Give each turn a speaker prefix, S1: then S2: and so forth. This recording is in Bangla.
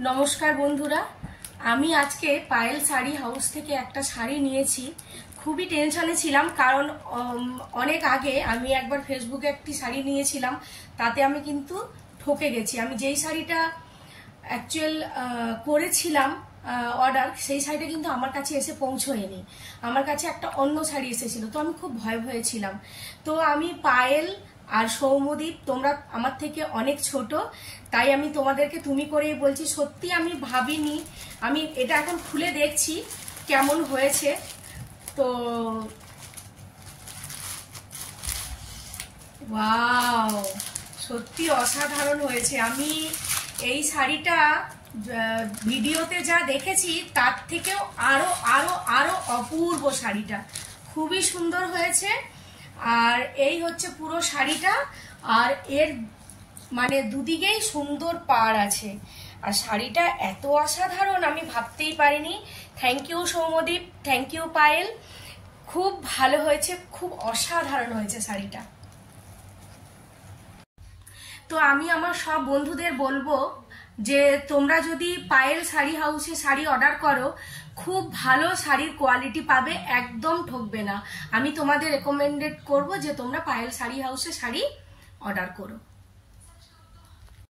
S1: নমস্কার বন্ধুরা, আমি আজকে পায়েল শাড়ি হাউস থেকে একটা শাড়ি নিয়েছি। খুবই টেনশনে ছিলাম, কারণ অনেক আগে আমি একবার ফেসবুকে একটি শাড়ি নিয়েছিলাম, তাতে আমি কিন্তু ঠকে গেছি। আমি যেই শাড়িটা অ্যাকচুয়াল করেছিলাম অর্ডার, সেই শাড়িটা কিন্তু আমার কাছে এসে পৌঁছয়নি। আমার কাছে একটা অন্য শাড়ি এসেছিল, তো আমি খুব ভয়ে ছিলাম। তো আমি পায়েল আর সৌম্যদীপ, তোমরা আমার থেকে অনেক ছোট, তাই আমি তোমাদেরকে তুমি করেই বলছি। সত্যি আমি ভাবিনি, আমি এটা এখন খুলে দেখছি কেমন হয়েছে। তো ওয়াও, সত্যি অসাধারণ হয়েছে। আমি এই শাড়িটা ভিডিওতে যা দেখেছি তার থেকেও আরো আরো আরো অপূর্ব। শাড়িটা খুবই সুন্দর হয়েছে। আর এই হচ্ছে পুরো শাড়িটা, আর এর মানে দুদিকেই সুন্দর পাড় আছে। আর শাড়িটা এত অসাধারণ আমি ভাবতেই পারিনি। Thank you Soumyadeep, thank you Payel, খুব ভালো হয়েছে, খুব অসাধারণ হয়েছে শাড়িটা। তো আমি আমার সব বন্ধুদের বলবো যে তোমরা যদি পায়েল শাড়ি হাউসে শাড়ি অর্ডার করো, খুব ভালো শাড়ির কোয়ালিটি পাবে, একদম ঠকবে না। আমি তোমাদের রেকমেন্ডেড করব যে তোমরা পায়েল শাড়ি হাউসে শাড়ি অর্ডার করো।